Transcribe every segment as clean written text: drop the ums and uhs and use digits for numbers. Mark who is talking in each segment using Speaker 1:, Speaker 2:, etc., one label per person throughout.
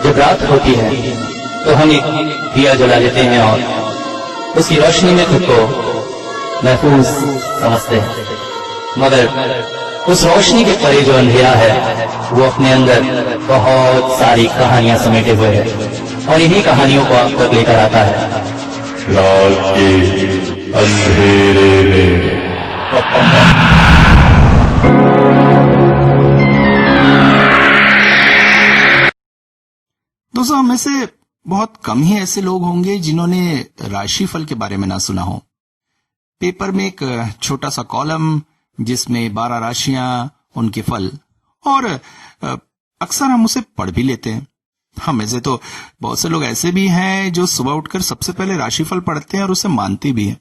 Speaker 1: जब रात होती है तो हम एक दिया जला लेते हैं और उसकी रोशनी में खुद को महफूज समझते हैं, मगर उस रोशनी के परे जो अंधेरा है वो अपने अंदर बहुत सारी कहानियां समेटे हुए है और इन्हीं कहानियों को आप तक लेकर आता है
Speaker 2: रात के अंधेरे में।
Speaker 3: दोस्तों, हम में से बहुत कम ही ऐसे लोग होंगे जिन्होंने राशिफल के बारे में ना सुना हो। पेपर में एक छोटा सा कॉलम जिसमें 12 राशियां, उनके फल, और अक्सर हम उसे पढ़ भी लेते हैं। हम में से तो बहुत से लोग ऐसे भी हैं जो सुबह उठकर सबसे पहले राशिफल पढ़ते हैं और उसे मानते भी हैं।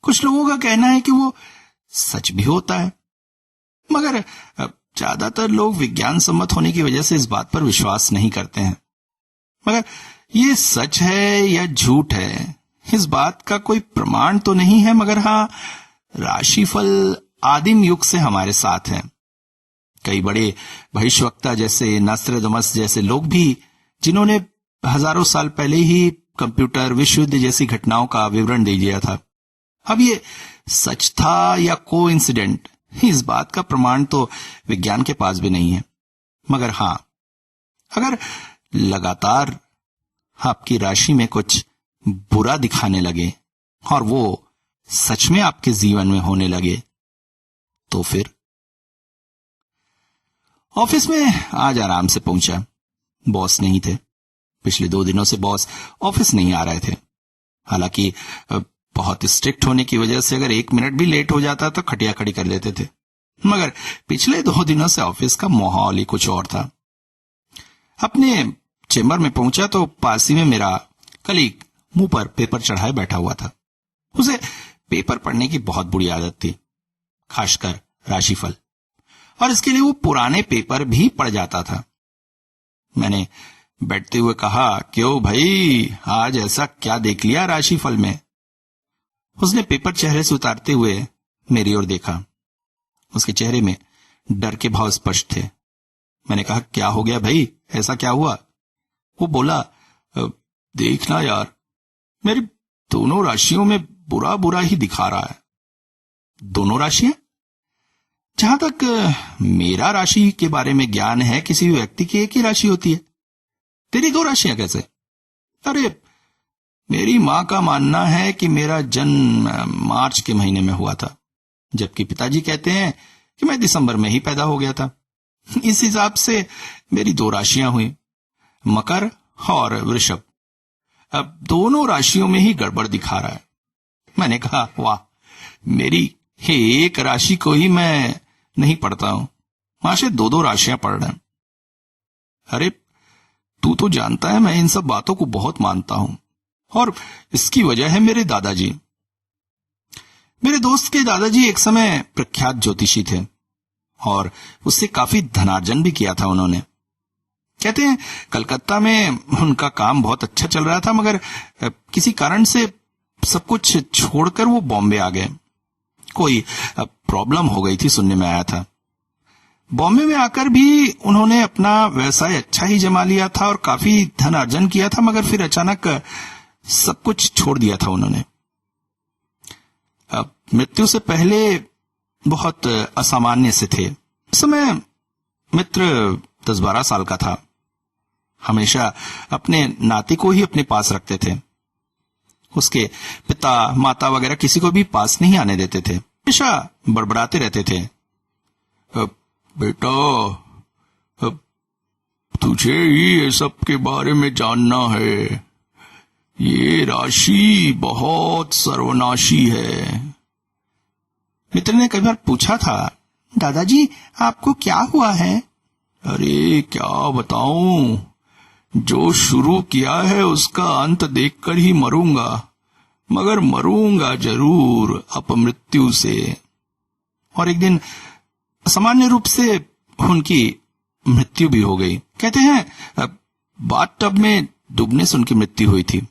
Speaker 3: कुछ लोगों का कहना है कि वो सच भी होता है, मगर ज्यादातर लोग विज्ञान सम्मत होने की वजह से इस बात पर विश्वास नहीं करते हैं। मगर ये सच है या झूठ है, इस बात का कोई प्रमाण तो नहीं है, मगर हाँ, राशिफल आदिम युग से हमारे साथ है। कई बड़े भविष्यवक्ता जैसे नास्ट्राडामस जैसे लोग भी, जिन्होंने हजारों साल पहले ही कंप्यूटर, विश्व युद्ध जैसी घटनाओं का विवरण दे दिया था। अब ये सच था या कोइंसिडेंट, इस बात का प्रमाण तो विज्ञान के पास भी नहीं है। मगर हाँ, अगर लगातार आपकी राशि में कुछ बुरा दिखाने लगे और वो सच में आपके जीवन में होने लगे, तो फिर ऑफिस में आज आराम से पहुंचा। बॉस नहीं थे। पिछले 2 दिनों से बॉस ऑफिस नहीं आ रहे थे। हालांकि बहुत स्ट्रिक्ट होने की वजह से अगर 1 मिनट भी लेट हो जाता तो खटिया खड़ी कर देते थे, मगर पिछले 2 दिनों से ऑफिस का माहौल ही कुछ और था। अपने चेम्बर में पहुंचा तो पास ही में मेरा कलीग मुंह पर पेपर चढ़ाए बैठा हुआ था। उसे पेपर पढ़ने की बहुत बुरी आदत थी, खासकर राशिफल, और इसके लिए वो पुराने पेपर भी पढ़ जाता था। मैंने बैठते हुए कहा, क्यों भाई, आज ऐसा क्या देख लिया राशिफल में? उसने पेपर चेहरे से उतारते हुए मेरी ओर देखा। उसके चेहरे में डर के भाव स्पष्ट थे। मैंने कहा, क्या हो गया भाई, ऐसा क्या हुआ? वो बोला, देखना यार, मेरी दोनों राशियों में बुरा बुरा ही दिखा रहा है। दोनों राशियां? जहां तक मेरा राशि के बारे में ज्ञान है, किसी भी व्यक्ति की एक ही राशि होती है। तेरी 2 राशियां कैसे? अरे, मेरी मां का मानना है कि मेरा जन्म मार्च के महीने में हुआ था, जबकि पिताजी कहते हैं कि मैं दिसंबर में ही पैदा हो गया था। इस हिसाब से मेरी 2 राशियां हुई, मकर और वृषभ। अब दोनों राशियों में ही गड़बड़ दिखा रहा है। मैंने कहा, वाह, मेरी एक राशि को ही मैं नहीं पढ़ता हूं, वहां से 2 राशियां पढ़ रहे हैं। अरे, तू तो जानता है मैं इन सब बातों को बहुत मानता हूं, और इसकी वजह है मेरे दादाजी। मेरे दोस्त के दादाजी एक समय प्रख्यात ज्योतिषी थे और उससे काफी धनार्जन भी किया था उन्होंने। कहते हैं कलकत्ता में उनका काम बहुत अच्छा चल रहा था, मगर किसी कारण से सब कुछ छोड़कर वो बॉम्बे आ गए। कोई प्रॉब्लम हो गई थी, सुनने में आया था। बॉम्बे में आकर भी उन्होंने अपना व्यवसाय अच्छा ही जमा लिया था और काफी धन अर्जन किया था, मगर फिर अचानक सब कुछ छोड़ दिया था उन्होंने। मृत्यु से पहले बहुत असामान्य से थे। उस समय मित्र 10-12 साल का था। हमेशा अपने नाती को ही अपने पास रखते थे। उसके पिता माता वगैरह किसी को भी पास नहीं आने देते थे। हमेशा बड़बड़ाते रहते थे, बेटा, तुझे ही ये सब के बारे में जानना है। ये राशि बहुत सर्वनाशी है। मित्र ने कई बार पूछा था, दादाजी आपको क्या हुआ है? अरे क्या बताऊं, जो शुरू किया है उसका अंत देखकर ही मरूंगा, मगर मरूंगा जरूर अपमृत्यु से। और एक दिन सामान्य रूप से उनकी मृत्यु भी हो गई। कहते हैं बाथटब में डूबने से उनकी मृत्यु हुई थी,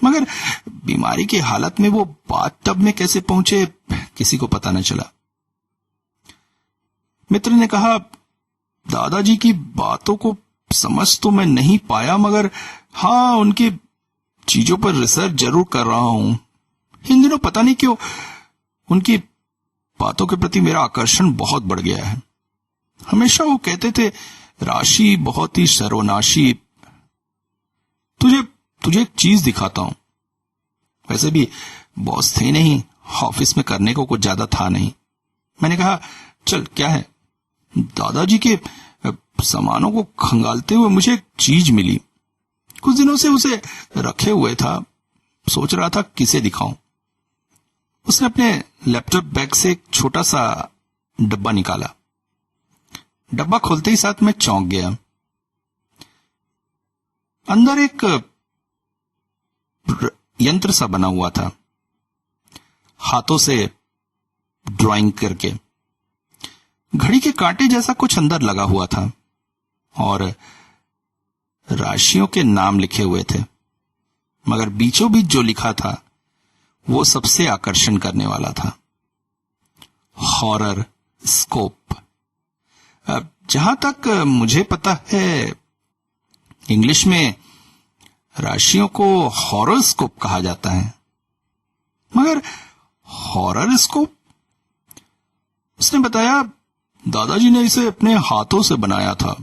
Speaker 3: मगर बीमारी की हालत में वो बाथटब में कैसे पहुंचे किसी को पता न चला। मित्र ने कहा, दादाजी की बातों को समझ तो मैं नहीं पाया, मगर हाँ, उनकी चीजों पर रिसर्च जरूर कर रहा हूं। इन दिनों पता नहीं क्यों उनकी बातों के प्रति मेरा आकर्षण बहुत बढ़ गया है। हमेशा वो कहते थे, राशि बहुत ही सर्वनाशी। तुझे एक चीज दिखाता हूं। वैसे भी बॉस थे नहीं, ऑफिस में करने को कुछ ज्यादा था नहीं। मैंने कहा, चल क्या है? दादाजी के सामानों को खंगालते हुए मुझे एक चीज मिली। कुछ दिनों से उसे रखे हुए था, सोच रहा था किसे दिखाऊं। उसने अपने लैपटॉप बैग से एक छोटा सा डब्बा निकाला। डब्बा खोलते ही साथ में चौंक गया। अंदर एक यंत्र सा बना हुआ था, हाथों से ड्राइंग करके। घड़ी के कांटे जैसा कुछ अंदर लगा हुआ था और राशियों के नाम लिखे हुए थे, मगर बीचों बीच जो लिखा था वो सबसे आकर्षण करने वाला था, हॉरर स्कोप। जहां तक मुझे पता है, इंग्लिश में राशियों को हॉरर स्कोप कहा जाता है, मगर हॉरर स्कोप? उसने बताया, दादाजी ने इसे अपने हाथों से बनाया था।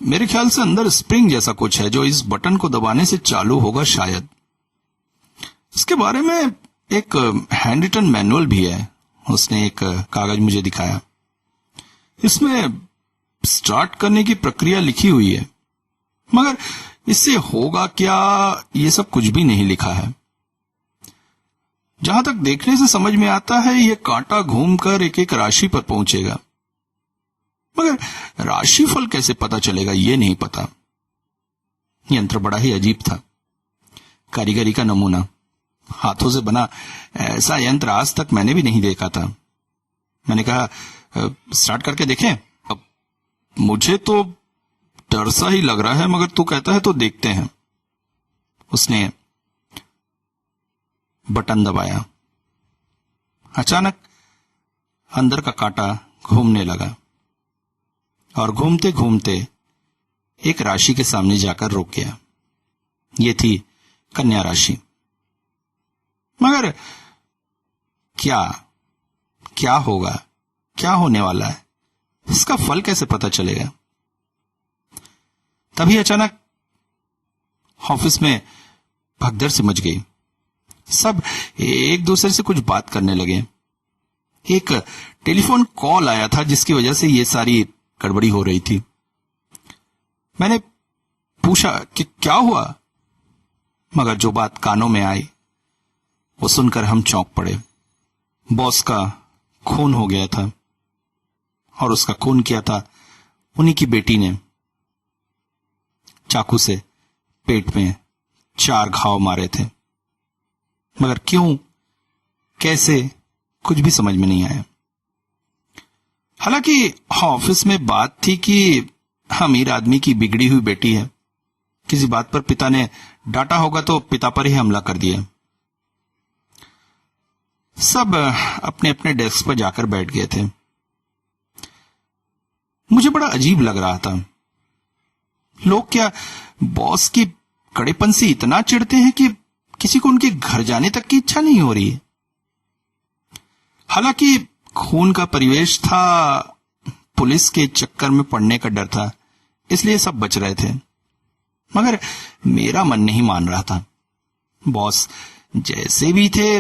Speaker 3: मेरे ख्याल से अंदर स्प्रिंग जैसा कुछ है जो इस बटन को दबाने से चालू होगा शायद। इसके बारे में एक हैंड रिटन मैनुअल भी है। उसने एक कागज मुझे दिखाया। इसमें स्टार्ट करने की प्रक्रिया लिखी हुई है, मगर इससे होगा क्या, ये सब कुछ भी नहीं लिखा है। जहां तक देखने से समझ में आता है, यह कांटा घूमकर एक एक राशि पर पहुंचेगा, मगर राशिफल कैसे पता चलेगा ये नहीं पता। यंत्र बड़ा ही अजीब था, कारीगरी का नमूना, हाथों से बना ऐसा यंत्र आज तक मैंने भी नहीं देखा था। मैंने कहा, स्टार्ट करके देखें? अब मुझे तो डर सा ही लग रहा है, मगर तू कहता है तो देखते हैं। उसने बटन दबाया। अचानक अंदर का कांटा घूमने लगा और घूमते घूमते एक राशि के सामने जाकर रुक गया। ये थी कन्या राशि। मगर क्या होगा, क्या होने वाला है, इसका फल कैसे पता चलेगा? तभी अचानक ऑफिस में भगदड़ सी मच गई। सब एक दूसरे से कुछ बात करने लगे। एक टेलीफोन कॉल आया था जिसकी वजह से ये सारी गड़बड़ी हो रही थी। मैंने पूछा कि क्या हुआ, मगर जो बात कानों में आई वो सुनकर हम चौंक पड़े। बॉस का खून हो गया था, और उसका खून किया था उन्हीं की बेटी ने। चाकू से पेट में 4 घाव मारे थे, मगर क्यों, कैसे, कुछ भी समझ में नहीं आया। हालांकि ऑफिस में बात थी कि अमीर आदमी की बिगड़ी हुई बेटी है। किसी बात पर पिता ने डांटा होगा तो पिता पर ही हमला कर दिया। सब अपने अपने डेस्क पर जाकर बैठ गए थे। मुझे बड़ा अजीब लग रहा था। लोग क्या बॉस की कड़ेपन से इतना चिढ़ते हैं कि किसी को उनके घर जाने तक की इच्छा नहीं हो रही है। हालांकि खून का परिवेश था, पुलिस के चक्कर में पड़ने का डर था, इसलिए सब बच रहे थे, मगर मेरा मन नहीं मान रहा था। बॉस जैसे भी थे,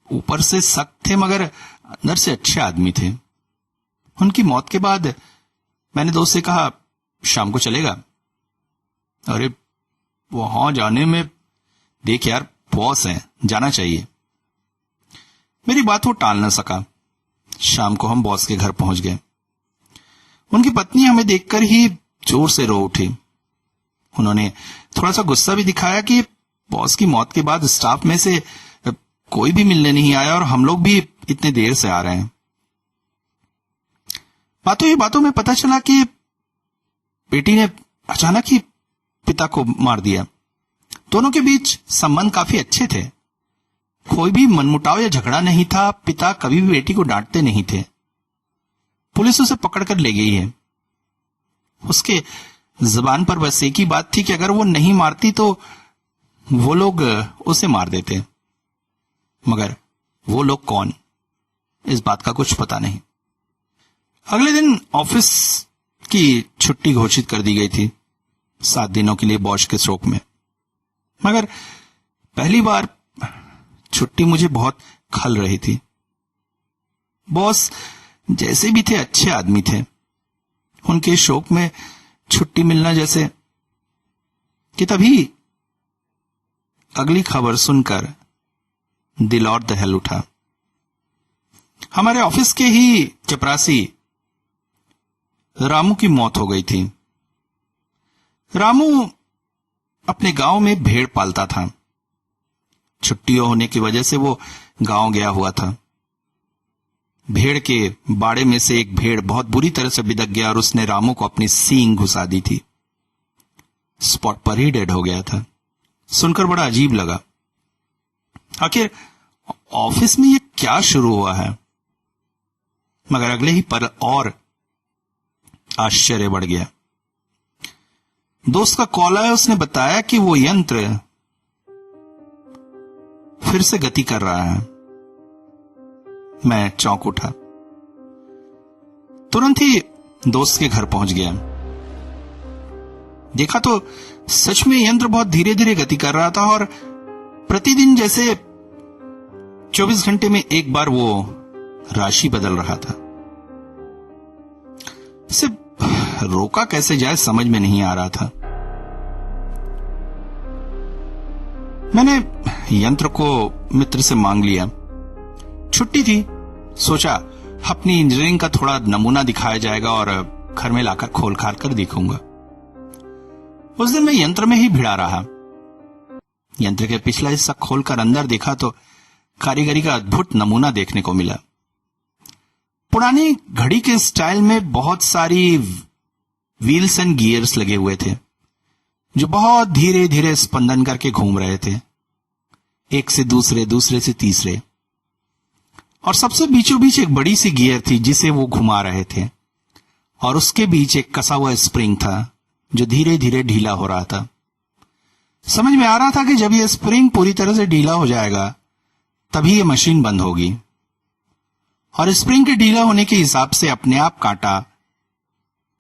Speaker 3: ऊपर से सख्त थे मगर अंदर से अच्छे आदमी थे। उनकी मौत के बाद मैंने दोस्त से कहा, शाम को चलेगा? अरे वहां जाने में, देख यार, बॉस हैं, जाना चाहिए। मेरी बात वो टाल न सका। शाम को हम बॉस के घर पहुंच गए। उनकी पत्नी हमें देखकर ही जोर से रो उठी। उन्होंने थोड़ा सा गुस्सा भी दिखाया कि बॉस की मौत के बाद स्टाफ में से कोई भी मिलने नहीं आया और हम लोग भी इतने देर से आ रहे हैं। बातों ही बातों में पता चला कि बेटी ने अचानक ही पिता को मार दिया। दोनों के बीच संबंध काफी अच्छे थे, कोई भी मनमुटाव या झगड़ा नहीं था। पिता कभी भी बेटी को डांटते नहीं थे। पुलिस उसे पकड़कर ले गई है। उसके जुबान पर बस एक ही बात थी कि अगर वो नहीं मारती तो वो लोग उसे मार देते, मगर वो लोग कौन, इस बात का कुछ पता नहीं। अगले दिन ऑफिस की छुट्टी घोषित कर दी गई थी 7 दिनों के लिए बॉस के शौक में, मगर पहली बार छुट्टी मुझे बहुत खल रही थी। बॉस जैसे भी थे अच्छे आदमी थे, उनके शौक में छुट्टी मिलना जैसे कि तभी अगली खबर सुनकर दिल और दहल उठा। हमारे ऑफिस के ही चपरासी रामू की मौत हो गई थी। रामू अपने गांव में भेड़ पालता था। छुट्टियों होने की वजह से वो गांव गया हुआ था। भेड़ के बाड़े में से एक भेड़ बहुत बुरी तरह से बिदक गया और उसने रामू को अपनी सींग घुसा दी थी। स्पॉट पर ही डेड हो गया था। सुनकर बड़ा अजीब लगा। आखिर ऑफिस में ये क्या शुरू हुआ है? मगर अगले ही पल और आश्चर्य बढ़ गया। दोस्त का कॉल आया, उसने बताया कि वो यंत्र फिर से गति कर रहा है। मैं चौंक उठा। तुरंत ही दोस्त के घर पहुंच गया। देखा तो सच में यंत्र बहुत धीरे धीरे गति कर रहा था और प्रतिदिन जैसे 24 घंटे में एक बार वो राशि बदल रहा था। इसे रोका कैसे जाए समझ में नहीं आ रहा था। मैंने यंत्र को मित्र से मांग लिया। छुट्टी थी, सोचा अपनी इंजीनियरिंग का थोड़ा नमूना दिखाया जाएगा और घर में लाकर खोल खाल कर देखूंगा। उस दिन मैं यंत्र में ही भिड़ा रहा। यंत्र के पिछला हिस्सा खोलकर अंदर देखा तो कारीगरी का अद्भुत नमूना देखने को मिला। पुरानी घड़ी के स्टाइल में बहुत सारी व्हील्स एंड गियर्स लगे हुए थे जो बहुत धीरे धीरे स्पंदन करके घूम रहे थे, एक से दूसरे, दूसरे से तीसरे, और सबसे बीचों बीच एक बड़ी सी गियर थी जिसे वो घुमा रहे थे और उसके बीच एक कसा हुआ स्प्रिंग था जो धीरे धीरे ढीला हो रहा था। समझ में आ रहा था कि जब यह स्प्रिंग पूरी तरह से ढीला हो जाएगा तभी यह मशीन बंद होगी, और स्प्रिंग के ढीला होने के हिसाब से अपने आप कांटा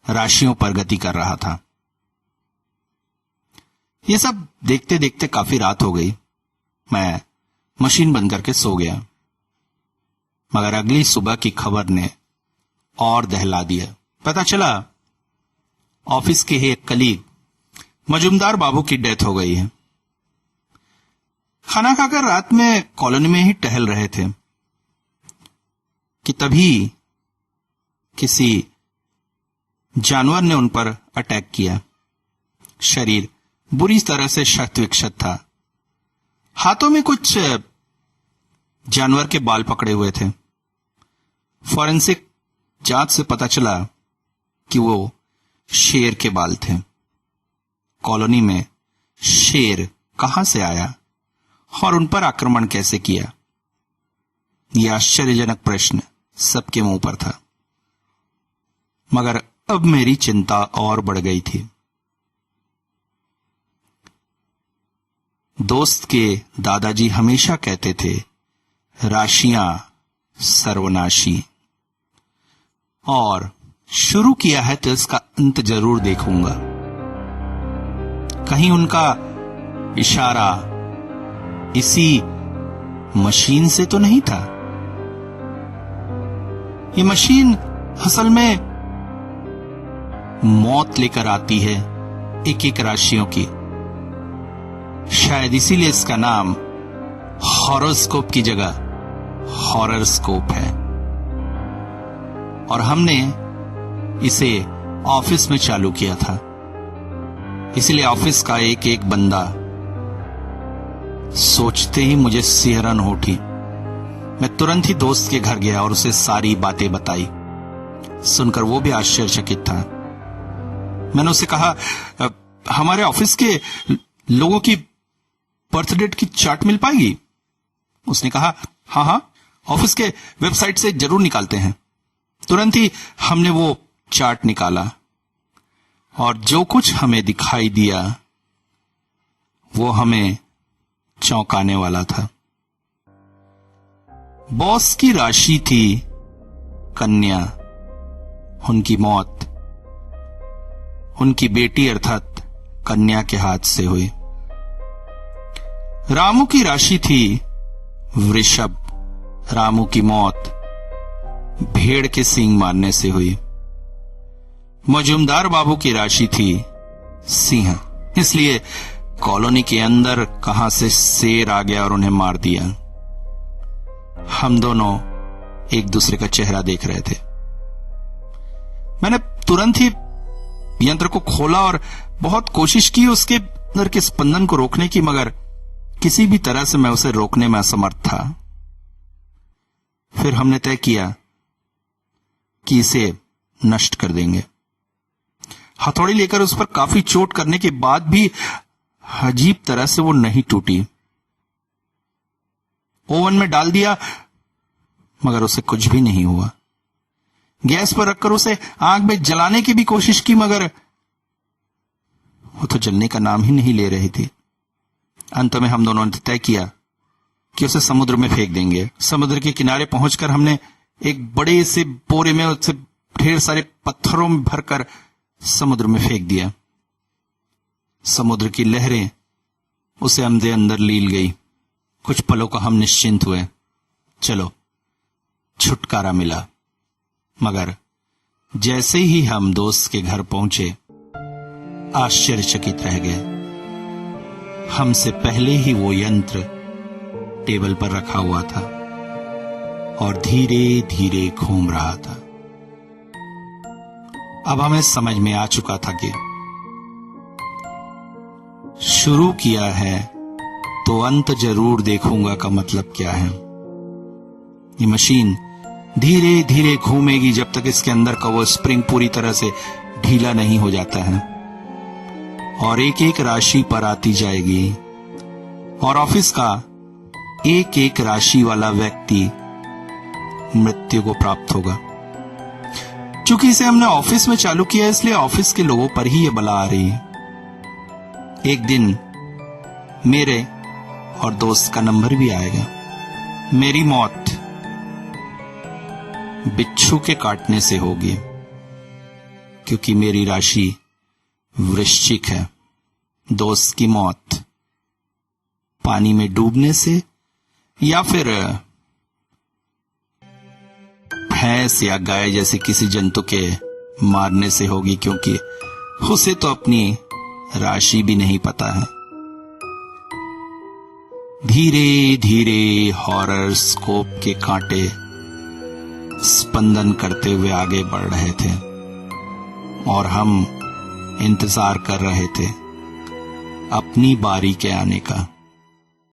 Speaker 3: राशियों पर गति कर रहा था। यह सब देखते देखते काफी रात हो गई। मैं मशीन बंद करके सो गया, मगर अगली सुबह की खबर ने और दहला दिया। पता चला ऑफिस के ही एक कलीग मजुमदार बाबू की डेथ हो गई है। खाना खाकर रात में कॉलोनी में ही टहल रहे थे कि तभी किसी जानवर ने उन पर अटैक किया। शरीर बुरी तरह से क्षत विक्षत था। हाथों में कुछ जानवर के बाल पकड़े हुए थे। फॉरेंसिक जांच से पता चला कि वो शेर के बाल थे। कॉलोनी में शेर कहां से आया और उन पर आक्रमण कैसे किया, यह आश्चर्यजनक प्रश्न सबके मुंह पर था। मगर अब मेरी चिंता और बढ़ गई थी। दोस्त के दादाजी हमेशा कहते थे, राशियां सर्वनाशी, और शुरू किया है तो इसका अंत जरूर देखूंगा। कहीं उनका इशारा इसी मशीन से तो नहीं था? ये मशीन असल में मौत लेकर आती है एक एक राशियों की। शायद इसीलिए इसका नाम हॉरोस्कोप की जगह हॉररस्कोप है, और हमने इसे ऑफिस में चालू किया था। इसलिए ऑफिस का एक एक बंदा सोचते ही मुझे सिहरन हो उठी। मैं तुरंत ही दोस्त के घर गया और उसे सारी बातें बताई। सुनकर वो भी आश्चर्यचकित था। मैंने उसे कहा, हमारे ऑफिस के लोगों की बर्थ डेट की चार्ट मिल पाएगी? उसने कहा, हाँ, ऑफिस के वेबसाइट से जरूर निकालते हैं। तुरंत ही हमने वो चार्ट निकाला और जो कुछ हमें दिखाई दिया वो हमें चौंकाने वाला था। बॉस की राशि थी कन्या। उनकी मौत उनकी बेटी अर्थात कन्या के हाथ से हुई। रामू की राशि थी वृषभ। रामू की मौत भेड़ के सींग मारने से हुई। मजूमदार बाबू की राशि थी सिंह, इसलिए कॉलोनी के अंदर कहां से शेर आ गया और उन्हें मार दिया। हम दोनों एक दूसरे का चेहरा देख रहे थे। मैंने तुरंत ही यंत्र को खोला और बहुत कोशिश की उसके अंदर के स्पंदन को रोकने की, मगर किसी भी तरह से मैं उसे रोकने में असमर्थ था। फिर हमने तय किया कि इसे नष्ट कर देंगे। हथौड़ी लेकर उस पर काफी चोट करने के बाद भी अजीब तरह से वो नहीं टूटी। ओवन में डाल दिया मगर उसे कुछ भी नहीं हुआ। गैस पर रखकर उसे आग में जलाने की भी कोशिश की मगर वो तो जलने का नाम ही नहीं ले रही थी। अंत में हम दोनों ने तय किया कि उसे समुद्र में फेंक देंगे। समुद्र के किनारे पहुंचकर हमने एक बड़े से बोरे में उसे ढेर सारे पत्थरों में भरकर समुद्र में फेंक दिया। समुद्र की लहरें उसे हमसे अंदर लील गई। कुछ पलों का हम निश्चिंत हुए, चलो छुटकारा मिला। मगर जैसे ही हम दोस्त के घर पहुंचे आश्चर्यचकित रह गए। हमसे पहले ही वो यंत्र टेबल पर रखा हुआ था और धीरे धीरे घूम रहा था। अब हमें समझ में आ चुका था कि शुरू किया है तो अंत जरूर देखूंगा का मतलब क्या है। ये मशीन धीरे धीरे घूमेगी जब तक इसके अंदर का वो स्प्रिंग पूरी तरह से ढीला नहीं हो जाता है और एक एक राशि पर आती जाएगी और ऑफिस का एक एक राशि वाला व्यक्ति मृत्यु को प्राप्त होगा। चूंकि इसे हमने ऑफिस में चालू किया इसलिए ऑफिस के लोगों पर ही ये बला आ रही है। एक दिन मेरे और दोस्त का नंबर भी आएगा। मेरी मौत बिच्छू के काटने से होगी क्योंकि मेरी राशि वृश्चिक है। दोस्त की मौत पानी में डूबने से या फिर भैंस या गाय जैसे किसी जंतु के मारने से होगी क्योंकि उसे तो अपनी राशि भी नहीं पता है। धीरे धीरे हॉरोस्कोप के कांटे स्पंदन करते हुए आगे बढ़ रहे थे और हम इंतजार कर रहे थे अपनी बारी के आने का।